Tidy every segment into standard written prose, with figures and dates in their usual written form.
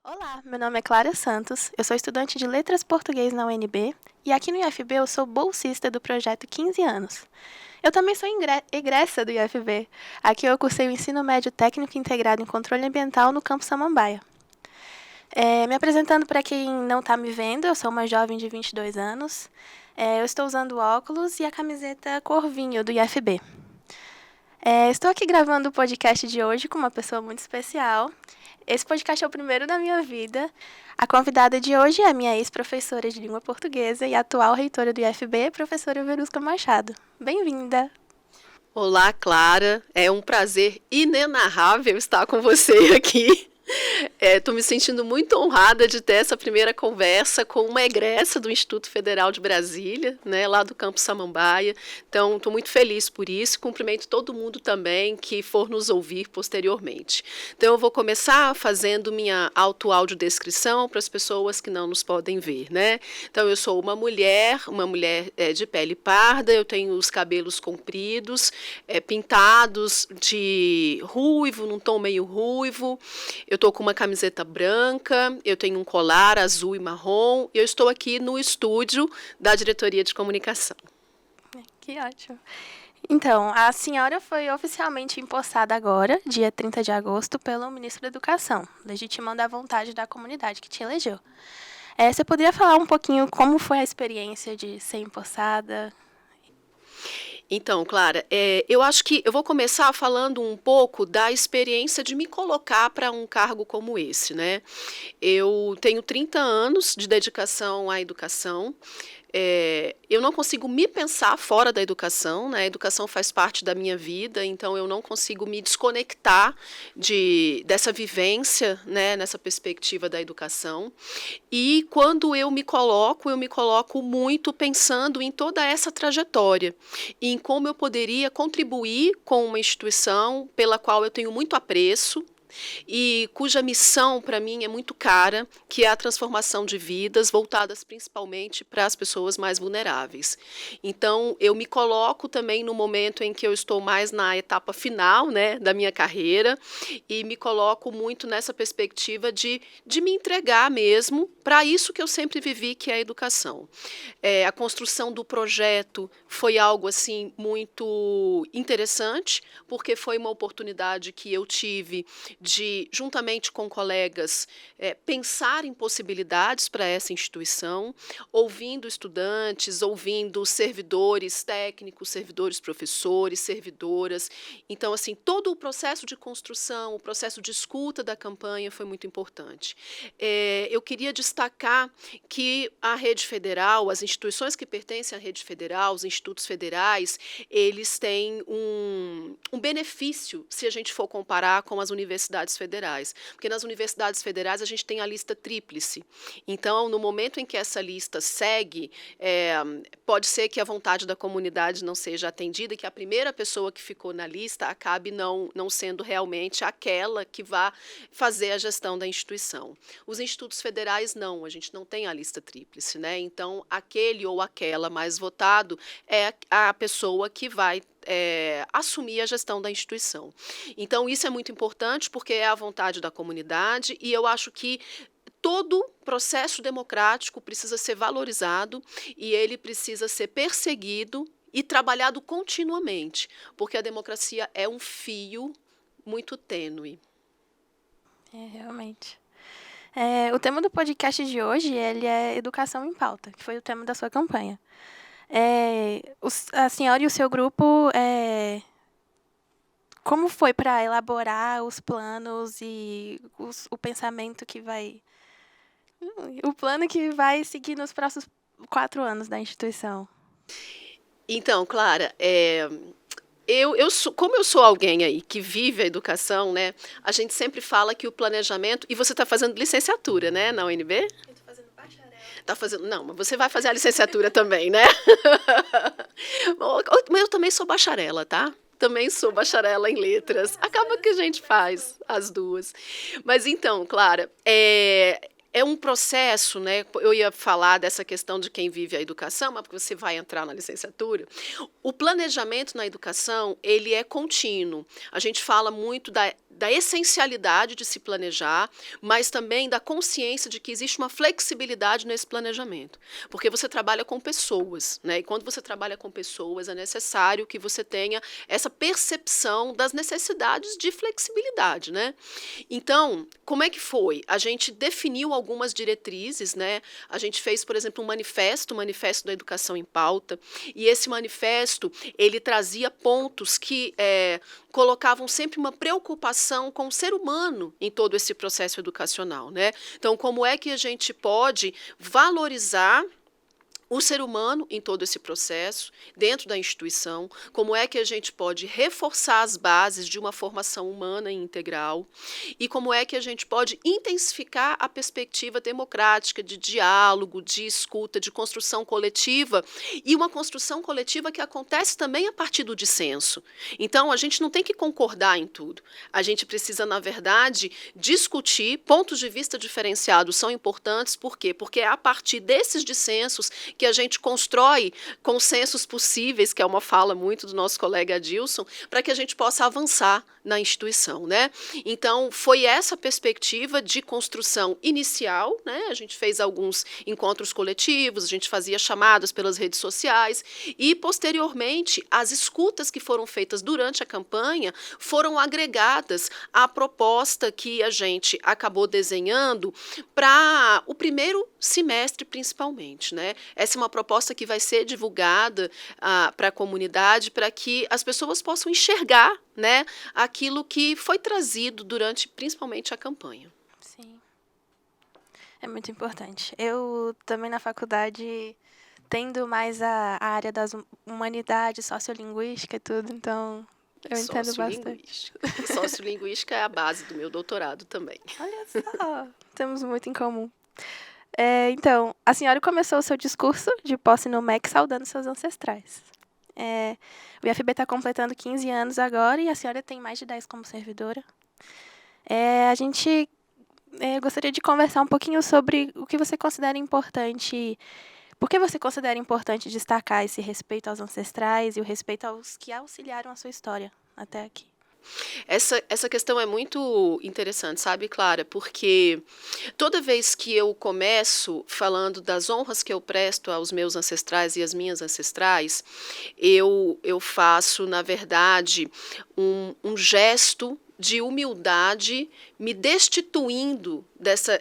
Olá, meu nome é Clara Santos, eu sou estudante de Letras Português na UNB e aqui no IFB eu sou bolsista do projeto 15 anos. Eu também sou egressa do IFB. Aqui eu cursei o ensino médio técnico integrado em controle ambiental no Campo Samambaia. Me apresentando para quem não está me vendo, eu sou uma jovem de 22 anos. Eu estou usando óculos e a camiseta cor vinho do IFB. Estou aqui gravando o podcast de hoje com uma pessoa muito especial. Esse podcast é o primeiro da minha vida. A convidada de hoje é a minha ex-professora de língua portuguesa e atual reitora do IFB, professora Verusca Machado. Bem-vinda! Olá, Clara. É um prazer inenarrável estar com você aqui. Estou me sentindo muito honrada de ter essa primeira conversa com uma egressa do Instituto Federal de Brasília, né, lá do Campo Samambaia. Então, estou muito feliz por isso. Cumprimento todo mundo também que for nos ouvir posteriormente. Então, eu vou começar fazendo minha audiodescrição para as pessoas que não nos podem ver, né? Então, eu sou uma mulher de pele parda, eu tenho os cabelos compridos, pintados de ruivo, num tom meio ruivo. Eu estou com uma camiseta branca, eu tenho um colar azul e marrom, e eu estou aqui no estúdio da Diretoria de Comunicação. Que ótimo. Então, a senhora foi oficialmente empossada agora, dia 30 de agosto, pelo ministro da Educação, legitimando a vontade da comunidade que te elegeu. Você poderia falar um pouquinho como foi a experiência de ser empossada? Então, Clara, eu acho que eu vou começar falando um pouco da experiência de me colocar para um cargo como esse, né? Eu tenho 30 anos de dedicação à educação. Eu não consigo me pensar fora da educação, né? A educação faz parte da minha vida, então eu não consigo me desconectar dessa vivência, né, nessa perspectiva da educação. E quando eu me coloco muito pensando em toda essa trajetória, e em como eu poderia contribuir com uma instituição pela qual eu tenho muito apreço, e cuja missão para mim é muito cara, que é a transformação de vidas voltadas principalmente para as pessoas mais vulneráveis. Então, eu me coloco também no momento em que eu estou mais na etapa final, né, da minha carreira, e me coloco muito nessa perspectiva de me entregar mesmo para isso que eu sempre vivi, que é a educação. A construção do projeto foi algo assim muito interessante, porque foi uma oportunidade que eu tive de, juntamente com colegas, pensar em possibilidades para essa instituição, ouvindo estudantes, ouvindo servidores técnicos, servidores professores, servidoras. Então, assim, todo o processo de construção, o processo de escuta da campanha foi muito importante. Eu queria destacar que a rede federal, as instituições que pertencem à rede federal, os institutos federais, eles têm um benefício se a gente for comparar com as universidades federais, porque nas universidades federais a gente tem a lista tríplice. Então, no momento em que essa lista segue, pode ser que a vontade da comunidade não seja atendida e que a primeira pessoa que ficou na lista acabe não sendo realmente aquela que vá fazer a gestão da instituição. Os institutos federais não, a gente não tem a lista tríplice, né? Então, aquele ou aquela mais votado é a pessoa que vai assumir a gestão da instituição. Então, isso é muito importante porque é a vontade da comunidade e eu acho que todo processo democrático precisa ser valorizado e ele precisa ser perseguido e trabalhado continuamente, porque a democracia é um fio muito tênue. Realmente. O tema do podcast de hoje ele é Educação em Pauta, que foi o tema da sua campanha. A senhora e o seu grupo, como foi para elaborar os planos e o pensamento que vai... O plano que vai seguir nos próximos 4 anos da instituição? Então, Clara, como eu sou alguém aí que vive a educação, né? A gente sempre fala que o planejamento... E você está fazendo licenciatura, né, na UNB? Eu estou fazendo bacharel. Não, mas você vai fazer a licenciatura também, né? Mas eu também sou bacharela, tá? Também sou bacharela em letras. Acaba que a gente faz as duas. Mas então, Clara, é um processo, né? Eu ia falar dessa questão de quem vive a educação, mas porque você vai entrar na licenciatura. O planejamento na educação, ele é contínuo. A gente fala muito da essencialidade de se planejar, mas também da consciência de que existe uma flexibilidade nesse planejamento. Porque você trabalha com pessoas, né? E quando você trabalha com pessoas, é necessário que você tenha essa percepção das necessidades de flexibilidade, né? Então, como é que foi? A gente definiu algumas diretrizes, né? A gente fez, por exemplo, um manifesto, o Manifesto da Educação em Pauta, e esse manifesto, ele trazia pontos que colocavam sempre uma preocupação com o ser humano em todo esse processo educacional, né? Então, como é que a gente pode valorizar o ser humano em todo esse processo, dentro da instituição, como é que a gente pode reforçar as bases de uma formação humana e integral, e como é que a gente pode intensificar a perspectiva democrática de diálogo, de escuta, de construção coletiva, e uma construção coletiva que acontece também a partir do dissenso. Então, a gente não tem que concordar em tudo. A gente precisa, na verdade, discutir. Pontos de vista diferenciados são importantes, por quê? Porque é a partir desses dissensos que a gente constrói consensos possíveis, que é uma fala muito do nosso colega Adilson, para que a gente possa avançar na instituição, né? Então, foi essa perspectiva de construção inicial, né? A gente fez alguns encontros coletivos, a gente fazia chamadas pelas redes sociais e, posteriormente, as escutas que foram feitas durante a campanha foram agregadas à proposta que a gente acabou desenhando para o primeiro semestre, principalmente, né? Essa é uma proposta que vai ser divulgada para a comunidade, para que as pessoas possam enxergar, né, aquilo que foi trazido durante, principalmente, a campanha. Sim. É muito importante. Eu também na faculdade tendo mais a área das humanidades, sociolinguística e tudo, então eu entendo bastante. Sociolinguística é a base do meu doutorado também. Olha só, temos muito em comum. Então, a senhora começou o seu discurso de posse no MEC saudando seus ancestrais. O IFB está completando 15 anos agora e a senhora tem mais de 10 como servidora. A gente gostaria de conversar um pouquinho sobre o que você considera importante. Por que você considera importante destacar esse respeito aos ancestrais e o respeito aos que auxiliaram a sua história até aqui? Essa questão é muito interessante, sabe, Clara? Porque toda vez que eu começo falando das honras que eu presto aos meus ancestrais e às minhas ancestrais, eu faço, na verdade, um gesto de humildade, me destituindo dessa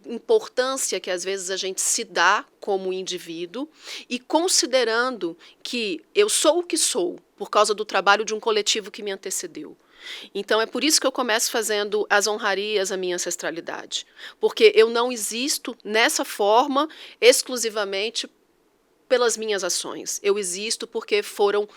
importância que às vezes a gente se dá como indivíduo e considerando que eu sou o que sou por causa do trabalho de um coletivo que me antecedeu. Então, é por isso que eu começo fazendo as honrarias à minha ancestralidade, porque eu não existo nessa forma exclusivamente pelas minhas ações. Eu existo porque foram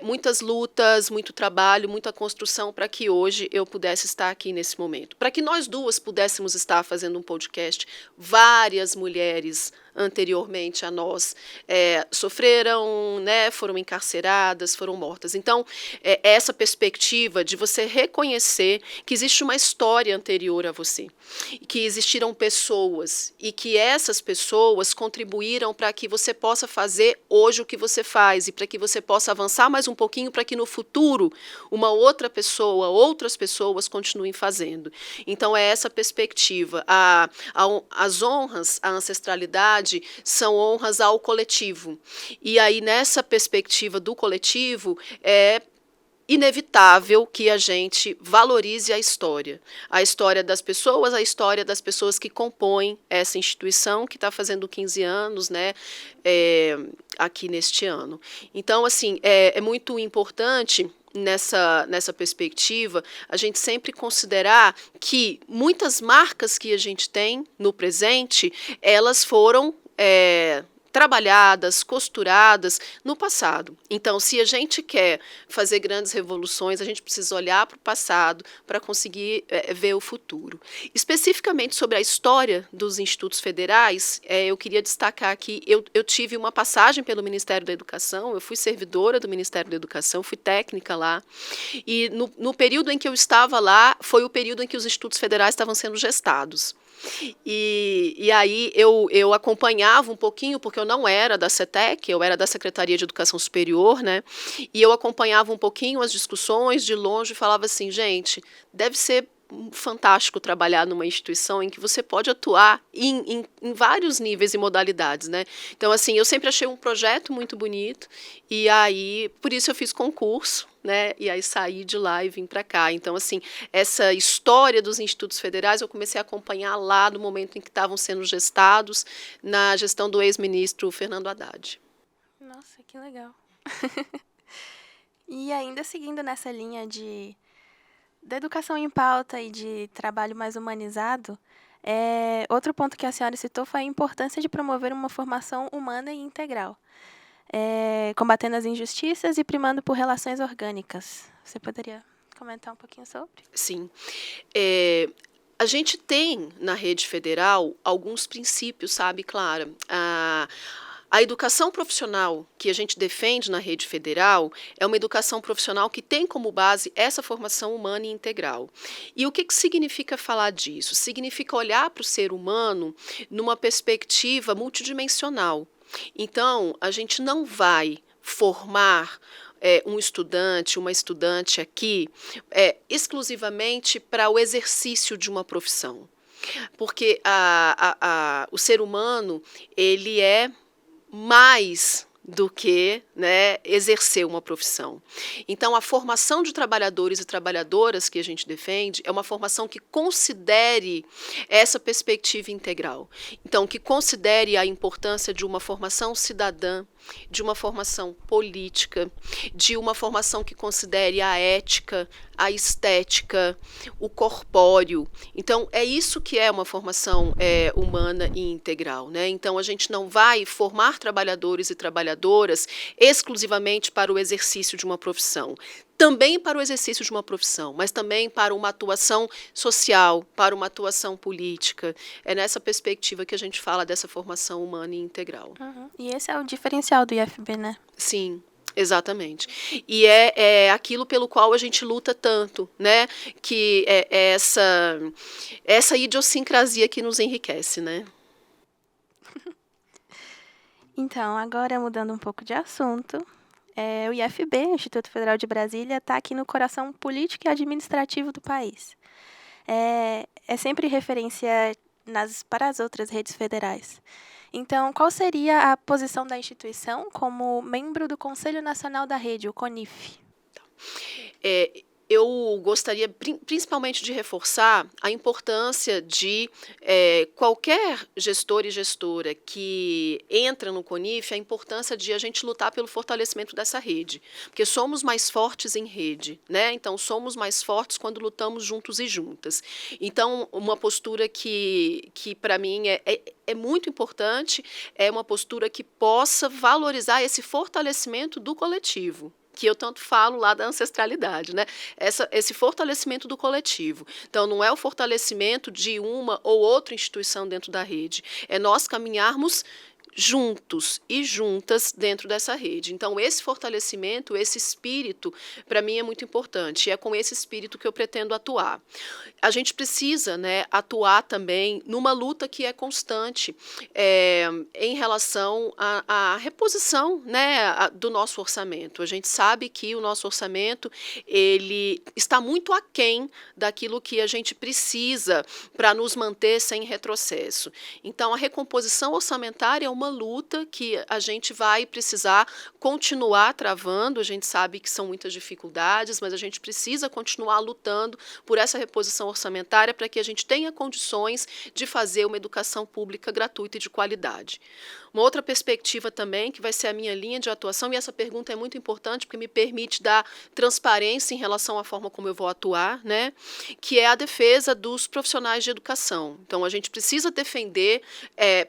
muitas lutas, muito trabalho, muita construção para que hoje eu pudesse estar aqui nesse momento. Para que nós duas pudéssemos estar fazendo um podcast, várias mulheres anteriormente a nós sofreram, né, foram encarceradas, foram mortas. Então, essa perspectiva de você reconhecer que existe uma história anterior a você, que existiram pessoas e que essas pessoas contribuíram para que você possa fazer hoje o que você faz e para que você possa avançar mais um pouquinho para que no futuro uma outra pessoa, outras pessoas continuem fazendo. Então, é essa perspectiva. As honras, a ancestralidade, são honras ao coletivo. E aí, nessa perspectiva do coletivo, é inevitável que a gente valorize a história das pessoas, a história das pessoas que compõem essa instituição que está fazendo 15 anos, né, aqui neste ano. Então, assim, é muito importante nessa perspectiva, a gente sempre considerar que muitas marcas que a gente tem no presente, elas foram trabalhadas, costuradas no passado. Então, se a gente quer fazer grandes revoluções, a gente precisa olhar para o passado para conseguir ver o futuro. Especificamente sobre a história dos institutos federais, eu queria destacar que eu tive uma passagem pelo Ministério da Educação, eu fui servidora do Ministério da Educação, fui técnica lá, e no período em que eu estava lá, foi o período em que os institutos federais estavam sendo gestados. E aí eu acompanhava um pouquinho, porque eu não era da CETEC, eu era da Secretaria de Educação Superior, né? E eu acompanhava um pouquinho as discussões de longe e falava assim, gente, deve ser fantástico trabalhar numa instituição em que você pode atuar em vários níveis e modalidades, né? Então, assim, eu sempre achei um projeto muito bonito e aí, por isso eu fiz concurso, né? E aí saí de lá e vim para cá. Então, assim, essa história dos institutos federais eu comecei a acompanhar lá no momento em que estavam sendo gestados, na gestão do ex-ministro Fernando Haddad. Nossa, que legal. E ainda seguindo nessa linha da educação em pauta e de trabalho mais humanizado, outro ponto que a senhora citou foi a importância de promover uma formação humana e integral, combatendo as injustiças e primando por relações orgânicas. Você poderia comentar um pouquinho sobre? Sim. A gente tem na rede federal alguns princípios, sabe, Clara? A educação profissional que a gente defende na rede federal é uma educação profissional que tem como base essa formação humana e integral. E o que significa falar disso? Significa olhar para o ser humano numa perspectiva multidimensional. Então, a gente não vai formar um estudante, uma estudante aqui exclusivamente para o exercício de uma profissão. Porque o ser humano, ele é mais do que, né, exercer uma profissão. Então, a formação de trabalhadores e trabalhadoras que a gente defende é uma formação que considere essa perspectiva integral. Então, que considere a importância de uma formação cidadã, de uma formação política, de uma formação que considere a ética, a estética, o corpóreo. Então, é isso que é uma formação humana e integral, né? Então, a gente não vai formar trabalhadores e trabalhadoras exclusivamente para o exercício de uma profissão. Também para o exercício de uma profissão, mas também para uma atuação social, para uma atuação política. É nessa perspectiva que a gente fala dessa formação humana e integral. Uhum. E esse é o diferencial do IFB, né? Sim, exatamente. E é aquilo pelo qual a gente luta tanto, né? Que é essa idiosincrasia que nos enriquece, né? Então, agora mudando um pouco de assunto, o IFB, Instituto Federal de Brasília, está aqui no coração político e administrativo do país. É sempre referência para as outras redes federais. Então, qual seria a posição da instituição como membro do Conselho Nacional da Rede, o CONIF? Eu gostaria principalmente de reforçar a importância de qualquer gestor e gestora que entra no CONIF, a importância de a gente lutar pelo fortalecimento dessa rede, porque somos mais fortes em rede, né? Então, somos mais fortes quando lutamos juntos e juntas. Então, uma postura que para mim é muito importante, é uma postura que possa valorizar esse fortalecimento do coletivo, que eu tanto falo lá da ancestralidade, né? Esse fortalecimento do coletivo. Então, não é o fortalecimento de uma ou outra instituição dentro da rede, é nós caminharmos juntos e juntas dentro dessa rede. Então, esse fortalecimento, esse espírito, para mim é muito importante, e é com esse espírito que eu pretendo atuar. A gente precisa, né, atuar também numa luta que é constante em relação à reposição, né, do nosso orçamento. A gente sabe que o nosso orçamento ele está muito aquém daquilo que a gente precisa para nos manter sem retrocesso. Então, a recomposição orçamentária é uma luta que a gente vai precisar continuar travando. A gente sabe que são muitas dificuldades, mas a gente precisa continuar lutando por essa reposição orçamentária para que a gente tenha condições de fazer uma educação pública gratuita e de qualidade. Uma outra perspectiva também, que vai ser a minha linha de atuação, e essa pergunta é muito importante porque me permite dar transparência em relação à forma como eu vou atuar, né? Que é a defesa dos profissionais de educação. Então, a gente precisa defender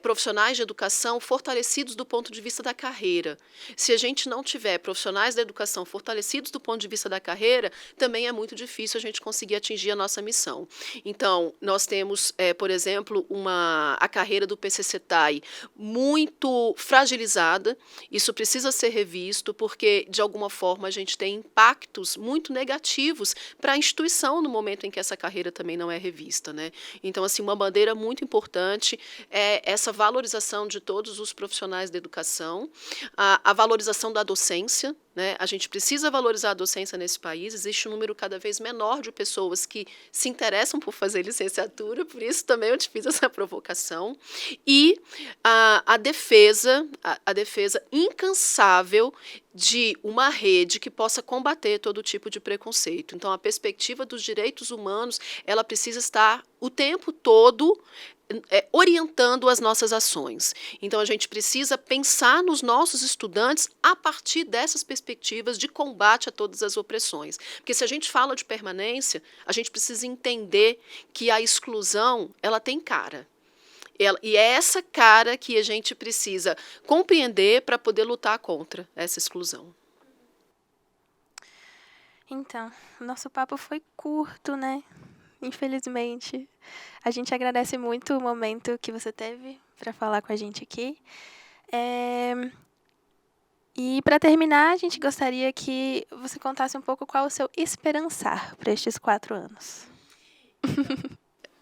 profissionais de educação fortalecidos do ponto de vista da carreira. Se a gente não tiver profissionais da educação fortalecidos do ponto de vista da carreira, também é muito difícil a gente conseguir atingir a nossa missão. Então, nós temos, por exemplo, a carreira do PCCETAI muito muito fragilizada, isso precisa ser revisto, porque, de alguma forma, a gente tem impactos muito negativos para a instituição no momento em que essa carreira também não é revista, né? Então, assim, uma bandeira muito importante é essa valorização de todos os profissionais da educação, a valorização da docência, né? A gente precisa valorizar a docência nesse país, existe um número cada vez menor de pessoas que se interessam por fazer licenciatura, por isso também eu te fiz essa provocação, e a defesa incansável de uma rede que possa combater todo tipo de preconceito. Então, a perspectiva dos direitos humanos, ela precisa estar o tempo todo orientando as nossas ações. Então, a gente precisa pensar nos nossos estudantes a partir dessas perspectivas de combate a todas as opressões. Porque se a gente fala de permanência, a gente precisa entender que a exclusão, ela tem cara. E é essa cara que a gente precisa compreender para poder lutar contra essa exclusão. Então, nosso papo foi curto, né? Infelizmente. A gente agradece muito o momento que você teve para falar com a gente aqui. E para terminar, a gente gostaria que você contasse um pouco qual é o seu esperançar para estes 4 anos.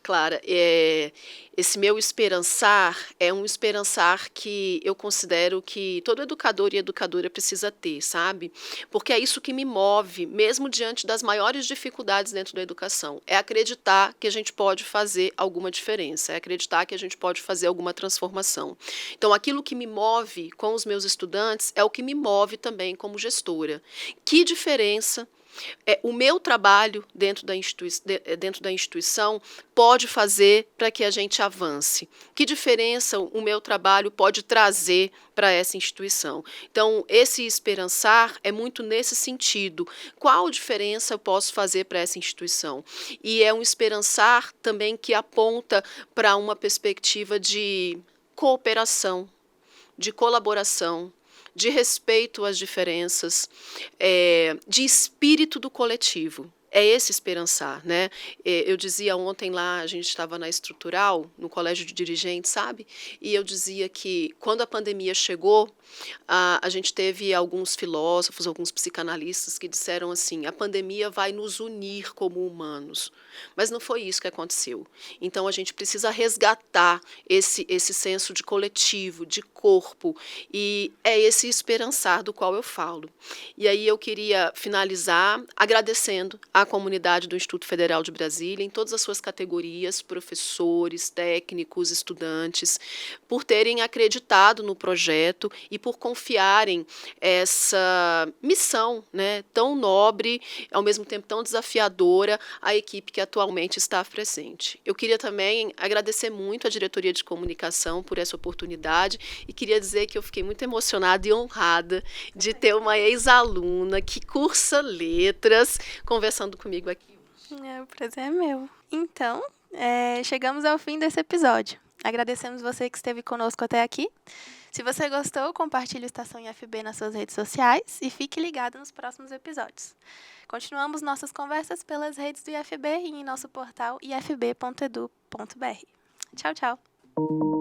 Clara, esse meu esperançar é um esperançar que eu considero que todo educador e educadora precisa ter, sabe? Porque é isso que me move, mesmo diante das maiores dificuldades dentro da educação. É acreditar que a gente pode fazer alguma diferença, é acreditar que a gente pode fazer alguma transformação. Então, aquilo que me move com os meus estudantes é o que me move também como gestora. Que diferença o meu trabalho dentro da instituição pode fazer para que a gente avance? Que diferença o meu trabalho pode trazer para essa instituição? Então, esse esperançar é muito nesse sentido. Qual diferença eu posso fazer para essa instituição? E é um esperançar também que aponta para uma perspectiva de cooperação, de colaboração, de respeito às diferenças, de espírito do coletivo. É esse esperançar, né? Eu dizia ontem lá, a gente estava na estrutural, no colégio de dirigentes, sabe? E eu dizia que quando a pandemia chegou, a gente teve alguns filósofos, alguns psicanalistas que disseram assim, a pandemia vai nos unir como humanos. Mas não foi isso que aconteceu. Então, a gente precisa resgatar esse senso de coletivo, de corpo, e é esse esperançar do qual eu falo. E aí eu queria finalizar agradecendo à comunidade do Instituto Federal de Brasília, em todas as suas categorias, professores, técnicos, estudantes, por terem acreditado no projeto e por confiarem essa missão, né, tão nobre, ao mesmo tempo tão desafiadora, à equipe que atualmente está presente. Eu queria também agradecer muito à diretoria de comunicação por essa oportunidade e queria dizer que eu fiquei muito emocionada e honrada de ter uma ex-aluna que cursa letras conversando comigo aqui. O prazer é meu. Então, chegamos ao fim desse episódio. Agradecemos você que esteve conosco até aqui. Se você gostou, compartilhe o Estação IFB nas suas redes sociais e fique ligado nos próximos episódios. Continuamos nossas conversas pelas redes do IFB e em nosso portal ifb.edu.br. Tchau, tchau!